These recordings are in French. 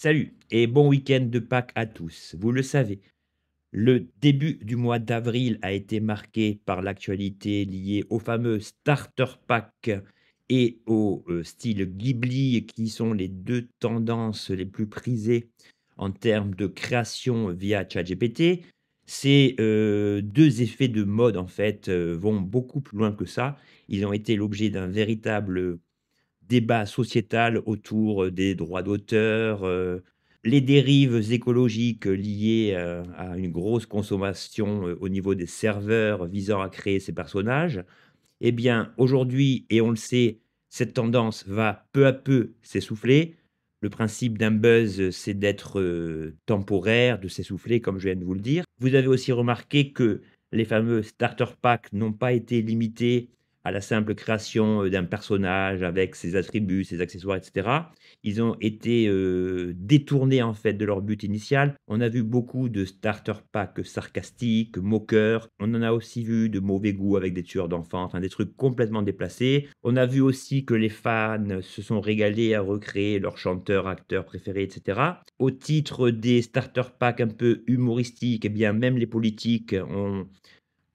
Salut et bon week-end de Pâques à tous. Vous le savez, le début du mois d'avril a été marqué par l'actualité liée au fameux Starter Pack et au style Ghibli, qui sont les deux tendances les plus prisées en termes de création via ChatGPT. Ces deux effets de mode, en fait, vont beaucoup plus loin que ça. Ils ont été l'objet d'un véritable débat sociétal autour des droits d'auteur, les dérives écologiques liées, à une grosse consommation, au niveau des serveurs visant à créer ces personnages. Eh bien, aujourd'hui et on le sait, cette tendance va peu à peu s'essouffler. Le principe d'un buzz, c'est d'être, temporaire, de s'essouffler comme je viens de vous le dire. Vous avez aussi remarqué que les fameux starter packs n'ont pas été limités à la simple création, d'un personnage avec ses attributs, ses accessoires et cetera. Ils ont été, détournés en fait de leur but initial. On a vu beaucoup de starter packs sarcastiques, moqueurs. On en a aussi vu de mauvais goût avec des tueurs d'enfants, enfin des trucs complètement déplacés. On a vu aussi que les fans se sont régalés à recréer leurs chanteurs, acteurs préférés et cetera. Au titre des starter packs un peu humoristiques, eh bien même les politiques ont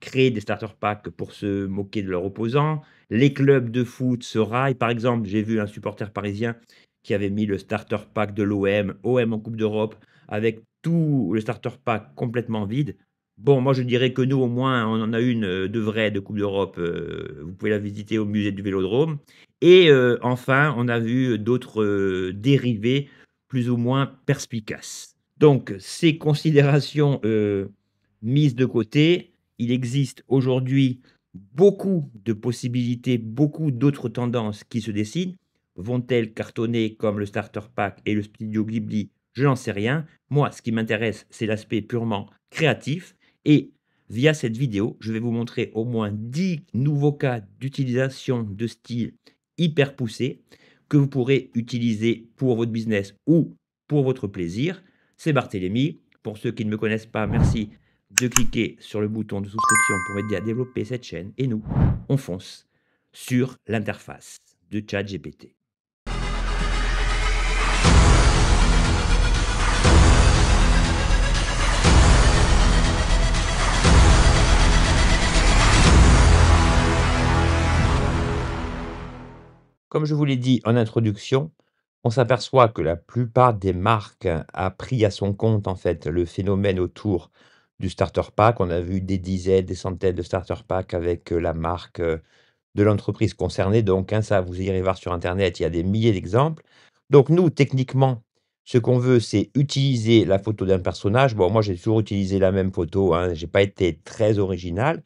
créé des starter packs pour se moquer de leurs opposants. Les clubs de foot se raillent. Par exemple, j'ai vu un supporter parisien qui avait mis le starter pack de l'OM, OM en Coupe d'Europe, avec tout le starter pack complètement vide. Bon, moi je dirais que nous, au moins, on en a une de vraie de Coupe d'Europe. Vous pouvez la visiter au musée du Vélodrome. Et enfin, on a vu d'autres dérivés plus ou moins perspicaces. Donc, ces considérations mises de côté, il existe aujourd'hui beaucoup de possibilités, beaucoup d'autres tendances qui se dessinent. Vont-elles cartonner comme le starter pack et le studio Ghibli? Je n'en sais rien. Moi, ce qui m'intéresse, c'est l'aspect purement créatif. Et via cette vidéo, je vais vous montrer au moins 10 nouveaux cas d'utilisation de style hyper poussé que vous pourrez utiliser pour votre business ou pour votre plaisir. C'est Barthélémy. Pour ceux qui ne me connaissent pas, merci de cliquer sur le bouton de souscription pour m'aider à développer cette chaîne. Et nous, on fonce sur l'interface de ChatGPT. Comme je vous l'ai dit en introduction, on s'aperçoit que la plupart des marques a pris à son compte en fait le phénomène autour du starter pack. On a vu des dizaines, des centaines de starter packs avec la marque de l'entreprise concernée. Donc, hein, ça, vous irez voir sur Internet, il y a des milliers d'exemples. Donc, nous, techniquement, ce qu'on veut, c'est utiliser la photo d'un personnage. Bon, moi, j'ai toujours utilisé la même photo, hein, j'ai pas été très original.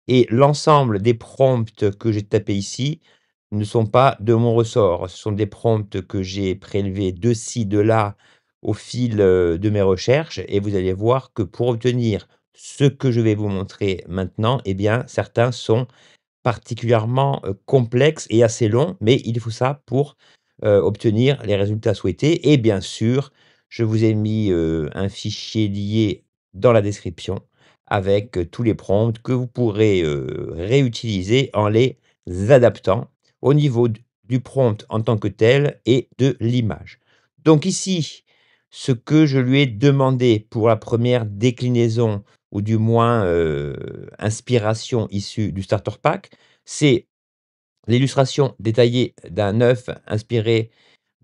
Et l'ensemble des prompts que j'ai tapés ici ne sont pas de mon ressort. Ce sont des prompts que j'ai prélevés de ci, de là, au fil, de mes recherches et vous allez voir que pour obtenir ce que je vais vous montrer maintenant, eh bien, certains sont particulièrement, complexes et assez longs, mais il faut ça pour, obtenir les résultats souhaités et bien sûr, je vous ai mis, un fichier lié dans la description avec, tous les prompts que vous pourrez, réutiliser en les adaptant au niveau du prompt en tant que tel et de l'image. Donc ici, ce que je lui ai demandé pour la première déclinaison ou du moins, inspiration issue du starter pack, c'est l'illustration détaillée d'un œuf inspiré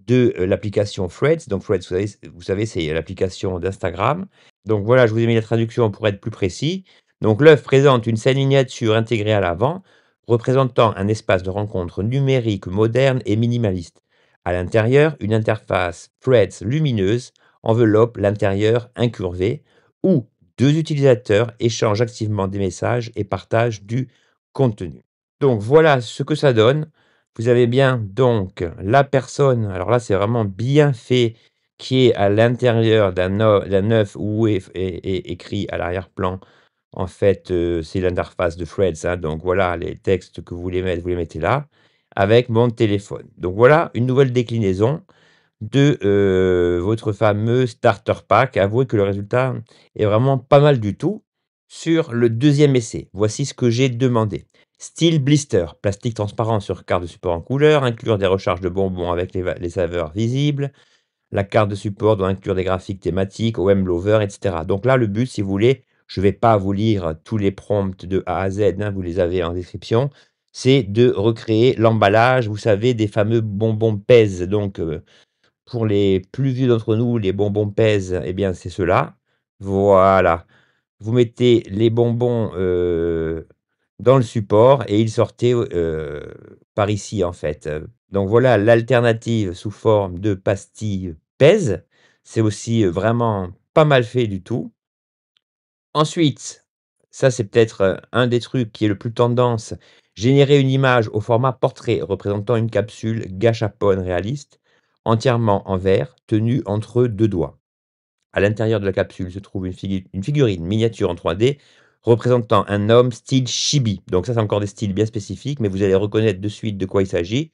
de, l'application Threads. Donc Threads, vous savez, c'est l'application d'Instagram. Donc voilà, je vous ai mis la traduction pour être plus précis. Donc l'œuf présente une scène miniature intégrée à l'avant, représentant un espace de rencontre numérique moderne et minimaliste. À l'intérieur, une interface Threads lumineuse enveloppe l'intérieur incurvé, où 2 utilisateurs échangent activement des messages et partagent du contenu. Donc voilà ce que ça donne. Vous avez bien donc la personne, alors là, c'est vraiment bien fait, qui est à l'intérieur d'un œuf où est écrit à l'arrière-plan, en fait, c'est l'interface de Threads, hein, donc voilà, les textes que vous voulez mettre, vous les mettez là, avec mon téléphone. Donc voilà une nouvelle déclinaison de, votre fameux starter pack. Avouez que le résultat est vraiment pas mal du tout. Sur le deuxième essai, voici ce que j'ai demandé. Style blister, plastique transparent sur carte de support en couleur, inclure des recharges de bonbons avec les saveurs visibles, La carte de support doit inclure des graphiques thématiques, OM Lover, et cetera. Donc là, le but, si vous voulez, je ne vais pas vous lire tous les prompts de A à Z, hein, vous les avez en description. C'est de recréer l'emballage, vous savez, des fameux bonbons Pez. Donc, pour les plus vieux d'entre nous, les bonbons Pez, eh bien, c'est ceux-là. Voilà. Vous mettez les bonbons, dans le support et ils sortaient, par ici, en fait, donc voilà l'alternative sous forme de pastilles Pez. C'est aussi, vraiment pas mal fait du tout. Ensuite, ça c'est peut-être, un des trucs qui est le plus tendance, générer une image au format portrait représentant une capsule gâchapon réaliste, entièrement en verre, tenue entre 2 doigts. À l'intérieur de la capsule se trouve une figurine miniature en 3D représentant un homme style chibi. Donc ça, c'est encore des styles bien spécifiques, mais vous allez reconnaître de suite de quoi il s'agit.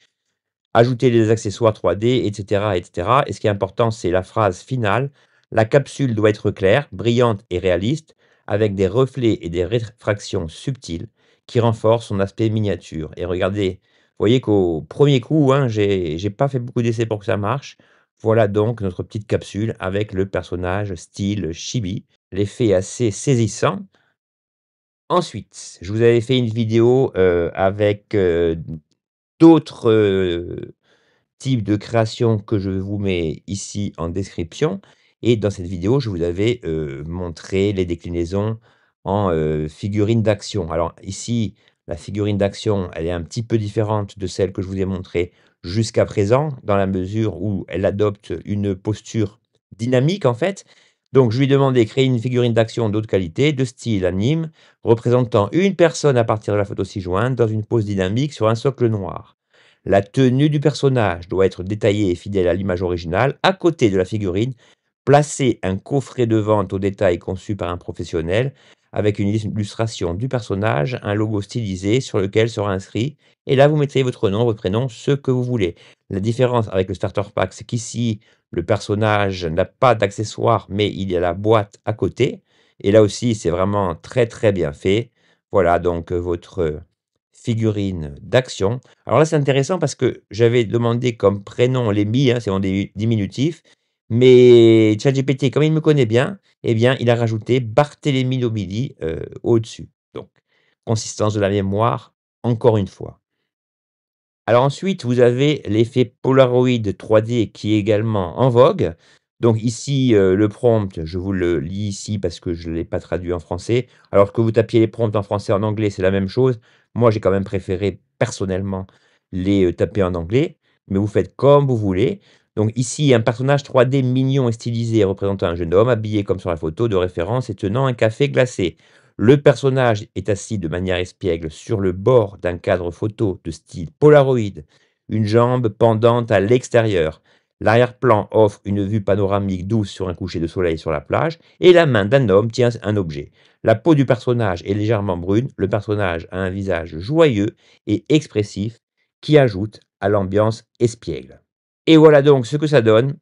Ajouter des accessoires 3D, et cetera, et cetera. Et ce qui est important, c'est la phrase finale. La capsule doit être claire, brillante et réaliste, avec des reflets et des réfractions subtiles qui renforcent son aspect miniature. Et regardez, vous voyez qu'au premier coup, hein, j'ai pas fait beaucoup d'essais pour que ça marche. Voilà donc notre petite capsule avec le personnage style chibi. L'effet est assez saisissant. Ensuite, je vous avais fait une vidéo avec d'autres type de création que je vous mets ici en description et dans cette vidéo, je vous avais, montré les déclinaisons en, figurines d'action. Alors ici, la figurine d'action, elle est un petit peu différente de celle que je vous ai montrée jusqu'à présent, dans la mesure où elle adopte une posture dynamique, en fait. Donc je lui ai demandé: «Créer une figurine d'action d'autre qualité, de style anime, représentant une personne à partir de la photo ci-jointe, dans une pose dynamique sur un socle noir». La tenue du personnage doit être détaillée et fidèle à l'image originale. À côté de la figurine, placez un coffret de vente au détail conçu par un professionnel avec une illustration du personnage, un logo stylisé sur lequel sera inscrit. Et là, vous mettez votre nom, votre prénom, ce que vous voulez. La différence avec le starter pack, c'est qu'ici, le personnage n'a pas d'accessoires, mais il y a la boîte à côté. Et là aussi, c'est vraiment très très bien fait. Voilà donc votre figurine d'action. Alors là, c'est intéressant parce que j'avais demandé comme prénom Lemmy, hein, c'est mon diminutif, mais ChatGPT, comme il me connaît bien, eh bien, il a rajouté Barthélemy Nobili, au-dessus. Donc, consistance de la mémoire, encore une fois. Alors ensuite, vous avez l'effet Polaroid 3D qui est également en vogue. Donc ici, le prompt, je vous le lis ici parce que je ne l'ai pas traduit en français. Alors que vous tapiez les prompts en français, en anglais, c'est la même chose. Moi, j'ai quand même préféré personnellement les, taper en anglais, mais vous faites comme vous voulez. Donc ici, un personnage 3D mignon et stylisé représentant un jeune homme habillé comme sur la photo de référence et tenant un café glacé. Le personnage est assis de manière espiègle sur le bord d'un cadre photo de style Polaroid, une jambe pendante à l'extérieur. L'arrière-plan offre une vue panoramique douce sur un coucher de soleil sur la plage et la main d'un homme tient un objet. La peau du personnage est légèrement brune, le personnage a un visage joyeux et expressif qui ajoute à l'ambiance espiègle. Et voilà donc ce que ça donne.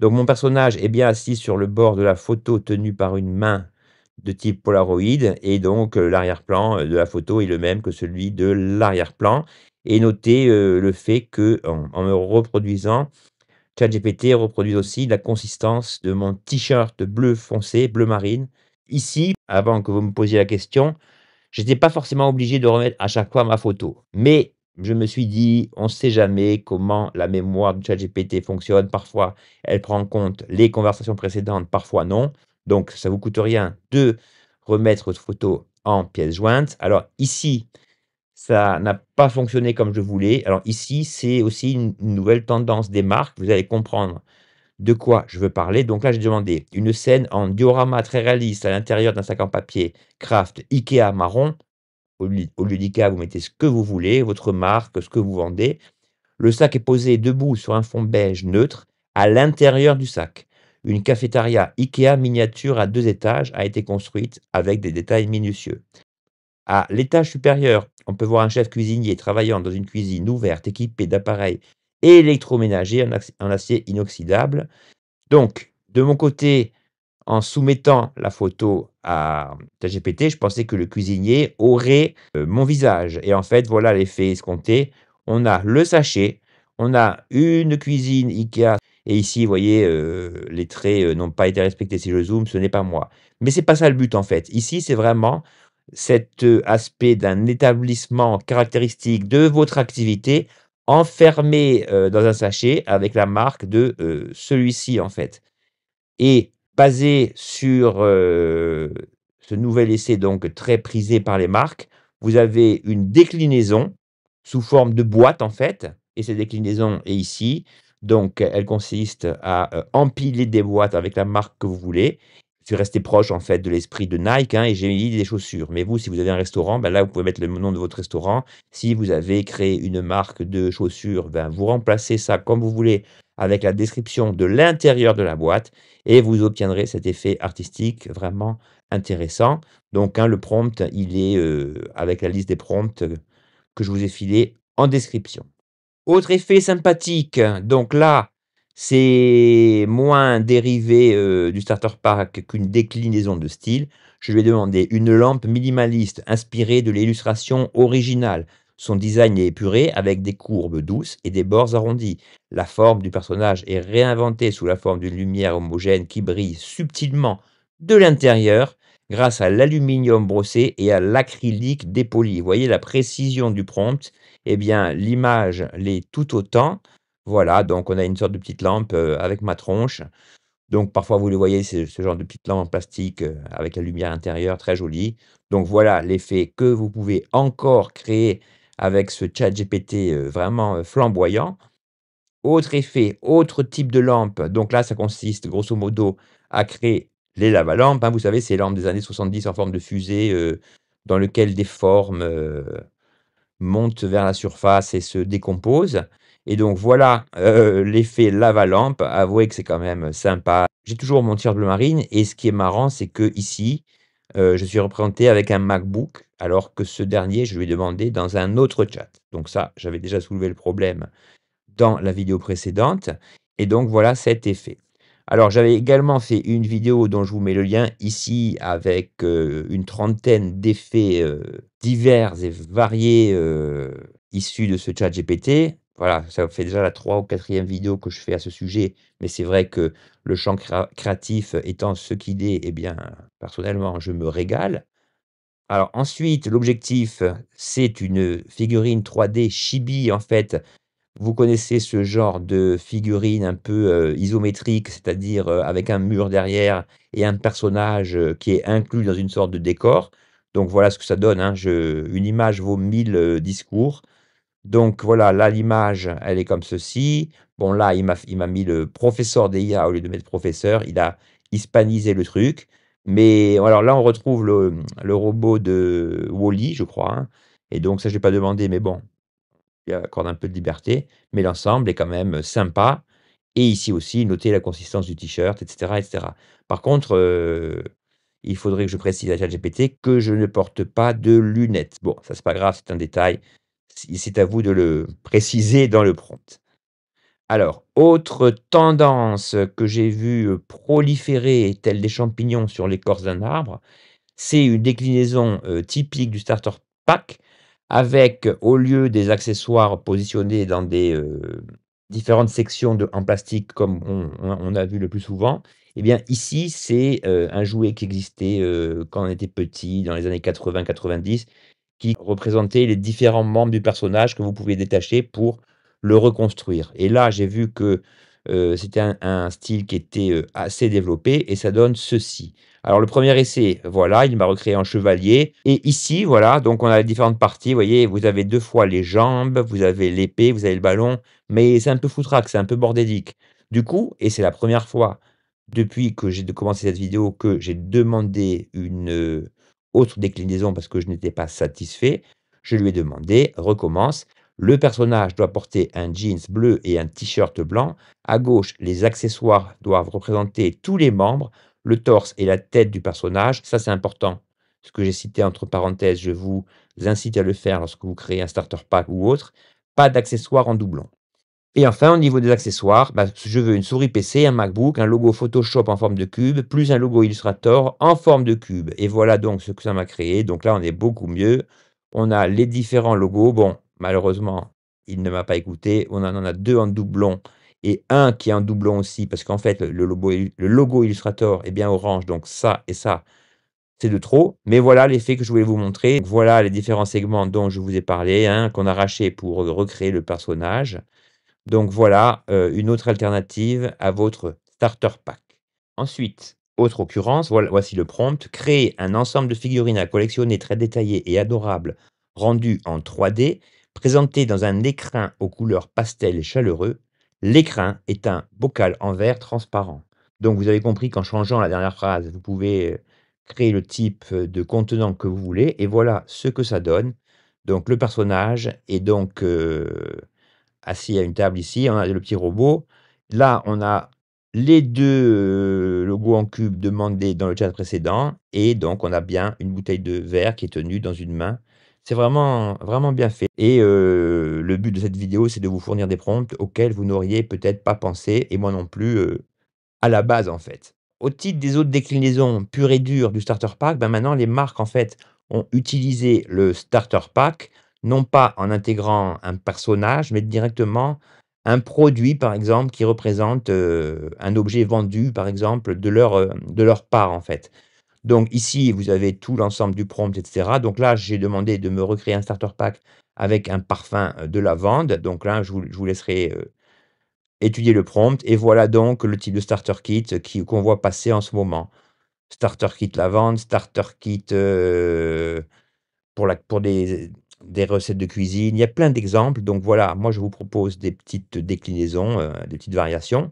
Donc mon personnage est bien assis sur le bord de la photo tenue par une main de type Polaroid et donc l'arrière-plan, de la photo est le même que celui de l'arrière-plan et notez, le fait qu'en me reproduisant, ChatGPT reproduise aussi la consistance de mon t-shirt bleu foncé, bleu marine. Ici, avant que vous me posiez la question, j'étais pas forcément obligé de remettre à chaque fois ma photo. Mais je me suis dit: «On ne sait jamais comment la mémoire de ChatGPT fonctionne». Parfois, elle prend en compte les conversations précédentes, parfois non. Donc ça vous coûte rien de remettre votre photo en pièce jointe. Alors ici, ça n'a pas fonctionné comme je voulais. Alors ici, c'est aussi une nouvelle tendance des marques. Vous allez comprendre de quoi je veux parler. Donc là, j'ai demandé une scène en diorama très réaliste à l'intérieur d'un sac en papier craft IKEA marron. Au lieu d'IKEA, vous mettez ce que vous voulez, votre marque, ce que vous vendez. Le sac est posé debout sur un fond beige neutre. À l'intérieur du sac, une cafétéria IKEA miniature à 2 étages a été construite avec des détails minutieux. À l'étage supérieur, on peut voir un chef cuisinier travaillant dans une cuisine ouverte équipée d'appareils électroménagers en acier inoxydable. Donc, de mon côté, en soumettant la photo à ChatGPT, je pensais que le cuisinier aurait, mon visage et en fait, voilà l'effet escompté. On a le sachet, on a une cuisine IKEA et ici, vous voyez, les traits, n'ont pas été respectés. Si je zoome, ce n'est pas moi. Mais c'est pas ça le but, en fait. Ici, c'est vraiment cet, aspect d'un établissement caractéristique de votre activité enfermé, dans un sachet avec la marque de, celui-ci, en fait. Et basé sur, ce nouvel essai donc très prisé par les marques, vous avez une déclinaison sous forme de boîte en fait, et cette déclinaison est ici. Donc elle consiste à, empiler des boîtes avec la marque que vous voulez. C'est resté proche en fait de l'esprit de Nike, hein, et j'ai mis des chaussures. Mais vous, si vous avez un restaurant, ben là, vous pouvez mettre le nom de votre restaurant. Si vous avez créé une marque de chaussures, ben vous remplacez ça comme vous voulez avec la description de l'intérieur de la boîte et vous obtiendrez cet effet artistique vraiment intéressant. Donc, hein, le prompt, il est, avec la liste des prompts, que je vous ai filé en description. Autre effet sympathique, donc là, c'est moins dérivé, du starter pack qu'une déclinaison de style. Je lui ai demandé une lampe minimaliste inspirée de l'illustration originale. Son design est épuré avec des courbes douces et des bords arrondis. La forme du personnage est réinventée sous la forme d'une lumière homogène qui brille subtilement de l'intérieur grâce à l'aluminium brossé et à l'acrylique dépoli. Vous voyez la précision du prompt? Eh bien, l'image l'est tout autant. Voilà, donc on a une sorte de petite lampe, avec ma tronche. Donc parfois vous les voyez, c'est ce genre de petite lampe en plastique, avec la lumière intérieure, très jolie. Donc voilà l'effet que vous pouvez encore créer avec ce ChatGPT, vraiment, flamboyant. Autre effet, autre type de lampe, donc là ça consiste grosso modo à créer les lavalampes, hein. Vous savez ces lampes des années 70 en forme de fusée, dans lequel des formes, monte vers la surface et se décompose et donc voilà, l'effet lava-lampe. Avouez que c'est quand même sympa. J'ai toujours mon tire bleu marine et ce qui est marrant, c'est qu'ici, je suis représenté avec un MacBook alors que ce dernier, je lui ai demandé dans un autre chat. Donc ça, j'avais déjà soulevé le problème dans la vidéo précédente et donc voilà cet effet. Alors j'avais également fait une vidéo dont je vous mets le lien ici avec, une trentaine d'effets, divers et variés, issus de ce ChatGPT. Voilà, ça fait déjà la 3 ou 4e vidéo que je fais à ce sujet, mais c'est vrai que le champ créatif étant ce qu'il est, eh bien, personnellement, je me régale. Alors ensuite, l'objectif, c'est une figurine 3D chibi en fait. Vous connaissez ce genre de figurine un peu, isométrique, c'est-à-dire, avec un mur derrière et un personnage, qui est inclus dans une sorte de décor. Donc voilà ce que ça donne, hein. Je Une image vaut 1000, discours. Donc voilà, là l'image, elle est comme ceci. Bon là, il m'a mis le professeur d'IA au lieu de mettre professeur. Il a hispanisé le truc. Mais alors là, on retrouve le robot de Wall-E, je crois, hein, et donc ça, je l'ai pas demandé, mais bon, il accorde un peu de liberté, mais l'ensemble est quand même sympa et ici aussi, notez la consistance du t-shirt et cetera et cetera. Par contre, il faudrait que je précise à ChatGPT que je ne porte pas de lunettes. Bon, ça c'est pas grave, c'est un détail. C'est à vous de le préciser dans le prompt. Alors, autre tendance que j'ai vue, proliférer tels des champignons sur l'écorce d'un arbre, c'est une déclinaison, typique du starter pack avec, au lieu des accessoires positionnés dans des, différentes sections en plastique comme on a vu le plus souvent, eh bien ici c'est, un jouet qui existait, quand on était petit dans les années 80-90 qui représentait les différents membres du personnage que vous pouviez détacher pour le reconstruire et là j'ai vu que, c'était un style qui était, assez développé et ça donne ceci. Alors le premier essai, voilà, il m'a recréé en chevalier et ici, voilà, donc on a les différentes parties, vous voyez? Vous avez 2 fois les jambes, vous avez l'épée, vous avez le ballon, mais c'est un peu foutraque, c'est un peu bordélique. Du coup et c'est la première fois depuis que j'ai commencé cette vidéo que j'ai demandé une, autre déclinaison parce que je n'étais pas satisfait, je lui ai demandé: «Recommence, le personnage doit porter un jeans bleu et un t-shirt blanc. À gauche, les accessoires doivent représenter tous les membres le torse et la tête du personnage, ça c'est important. Ce que j'ai cité entre parenthèses, je vous incite à le faire lorsque vous créez un starter pack ou autre. Pas d'accessoires en doublon. Et enfin, au niveau des accessoires, bah, je veux une souris PC, un MacBook, un logo Photoshop en forme de cube, plus un logo Illustrator en forme de cube. Et voilà donc ce que ça m'a créé. Donc là, on est beaucoup mieux. On a les différents logos. Bon, malheureusement, il ne m'a pas écouté. On en a deux en doublon et un qui est en doublon aussi parce qu'en fait le logo Illustrator est bien orange, donc ça et ça, c'est de trop. Mais voilà l'effet que je voulais vous montrer. Donc voilà les différents segments dont je vous ai parlé, hein, qu'on a arrachés pour, recréer le personnage. Donc voilà, une autre alternative à votre starter pack. Ensuite, autre occurrence, voici le prompt: «Créer un ensemble de figurines à collectionner très détaillé et adorable, rendu en 3D, présenté dans un écrin aux couleurs pastel et chaleureux. L'écrin est un bocal en verre transparent». Donc vous avez compris qu'en changeant la dernière phrase, vous pouvez, créer le type, de contenant que vous voulez et voilà ce que ça donne. Donc le personnage est donc, assis à une table ici, on a le petit robot. Là, on a les 2 logos en cube demandés dans le chat précédent et donc on a bien une bouteille de verre qui est tenue dans une main. C'est vraiment, vraiment bien fait et le but de cette vidéo, c'est de vous fournir des prompts auxquels vous n'auriez peut-être pas pensé et moi non plus, à la base, en fait. Au titre des autres déclinaisons pures et dures du starter pack, ben, maintenant les marques, en fait, ont utilisé le starter pack, non pas en intégrant un personnage, mais directement un produit, par exemple, qui représente, un objet vendu, par exemple, de leur part, en fait. Donc ici, vous avez tout l'ensemble du prompt et cetera. Donc là, j'ai demandé de me recréer un starter pack avec un parfum, de lavande. Donc là, je vous laisserai, étudier le prompt et voilà donc le type de starter kit qu'on voit passer en ce moment. Starter kit lavande, starter kit, pour des recettes de cuisine. Il y a plein d'exemples, donc voilà, moi je vous propose des petites déclinaisons, des petites variations.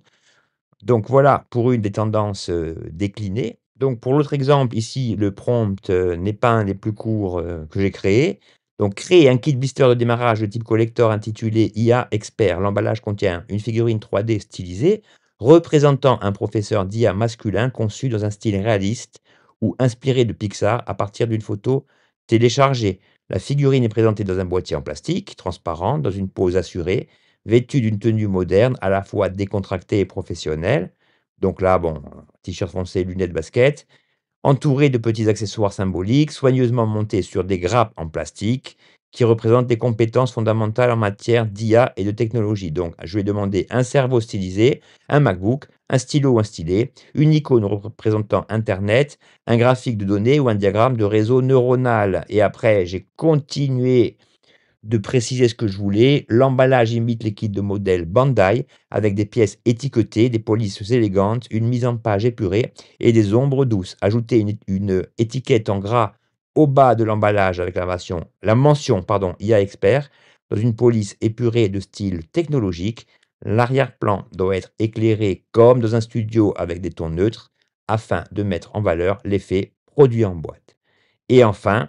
Donc voilà pour une des tendances, déclinées. Donc pour l'autre exemple ici, le prompt, n'est pas un des plus courts, que j'ai créé. Donc créer un kit blister de démarrage de type collector intitulé IA Expert. L'emballage contient une figurine 3D stylisée représentant un professeur d'IA masculin conçu dans un style réaliste ou inspiré de Pixar à partir d'une photo téléchargée. La figurine est présentée dans un boîtier en plastique transparent dans une pose assurée vêtu d'une tenue moderne, à la fois décontractée et professionnelle. Donc là, bon, t-shirt foncé, lunettes, basket, entouré de petits accessoires symboliques, soigneusement montés sur des grappes en plastique, qui représentent des compétences fondamentales en matière d'IA et de technologie. Donc, je vais demander un cerveau stylisé, un MacBook, un stylo ou un stylet, une icône représentant Internet, un graphique de données ou un diagramme de réseau neuronal. Et après, j'ai continué de préciser ce que je voulais. L'emballage imite les kits de modèles Bandai avec des pièces étiquetées, des polices élégantes, une mise en page épurée et des ombres douces. Ajoutez une étiquette en gras au bas de l'emballage avec la mention pardon, IA Expert dans une police épurée de style technologique. L'arrière-plan doit être éclairé comme dans un studio avec des tons neutres afin de mettre en valeur l'effet produit en boîte. Et enfin,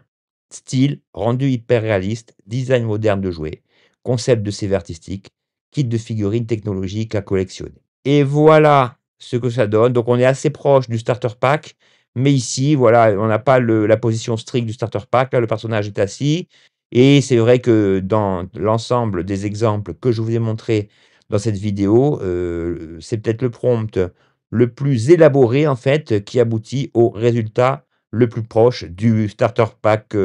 style, rendu hyper réaliste, design moderne de jouets, concept de CV artistique, kit de figurines technologiques à collectionner. Et voilà ce que ça donne. Donc on est assez proche du starter pack, mais ici, voilà, on n'a pas la position stricte du starter pack. Là, le personnage est assis. Et c'est vrai que dans l'ensemble des exemples que je vous ai montrés dans cette vidéo, c'est peut-être le prompt le plus élaboré, en fait, qui aboutit au résultat le plus proche du starter pack,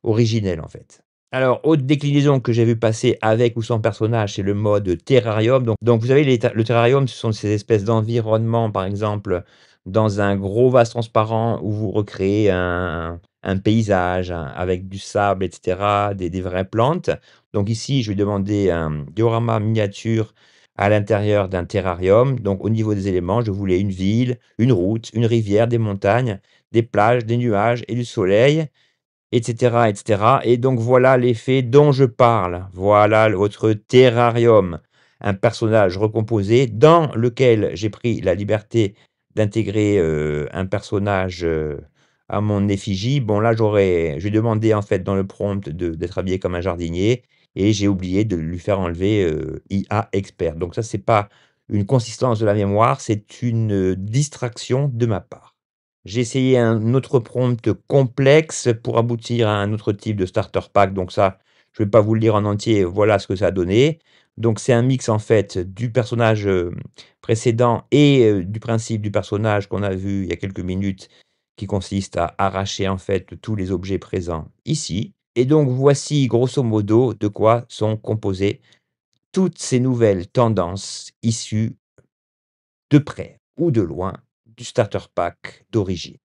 originel, en fait. Alors, autre déclinaison que j'ai vu passer avec ou sans personnage, c'est le mode terrarium. Donc vous savez, le terrarium, ce sont ces espèces d'environnements, par exemple, dans un gros vase transparent où vous recréez un paysage, avec du sable et cetera, des vraies plantes. Donc ici, je vais demander un diorama miniature à l'intérieur d'un terrarium. Donc au niveau des éléments, je voulais une ville, une route, une rivière, des montagnes, des plages, des nuages et du soleil, et cetera, et cetera. Et donc voilà l'effet dont je parle. Voilà votre terrarium, un personnage recomposé dans lequel j'ai pris la liberté d'intégrer, un personnage, à mon effigie. Bon là, j'ai demandé en fait dans le prompt d'être habillé comme un jardinier et j'ai oublié de lui faire enlever, IA expert. Donc ça, c'est pas une consistance de la mémoire, c'est une, distraction de ma part. J'ai essayé un autre prompt complexe pour aboutir à un autre type de starter pack. Donc ça, je ne vais pas vous le lire en entier. Voilà ce que ça a donné. Donc c'est un mix en fait du personnage, précédent et du principe du personnage qu'on a vu il y a quelques minutes, qui consiste à arracher en fait tous les objets présents ici. Et donc voici grosso modo de quoi sont composés toutes ces nouvelles tendances issues de près ou de loin du starter pack d'origine.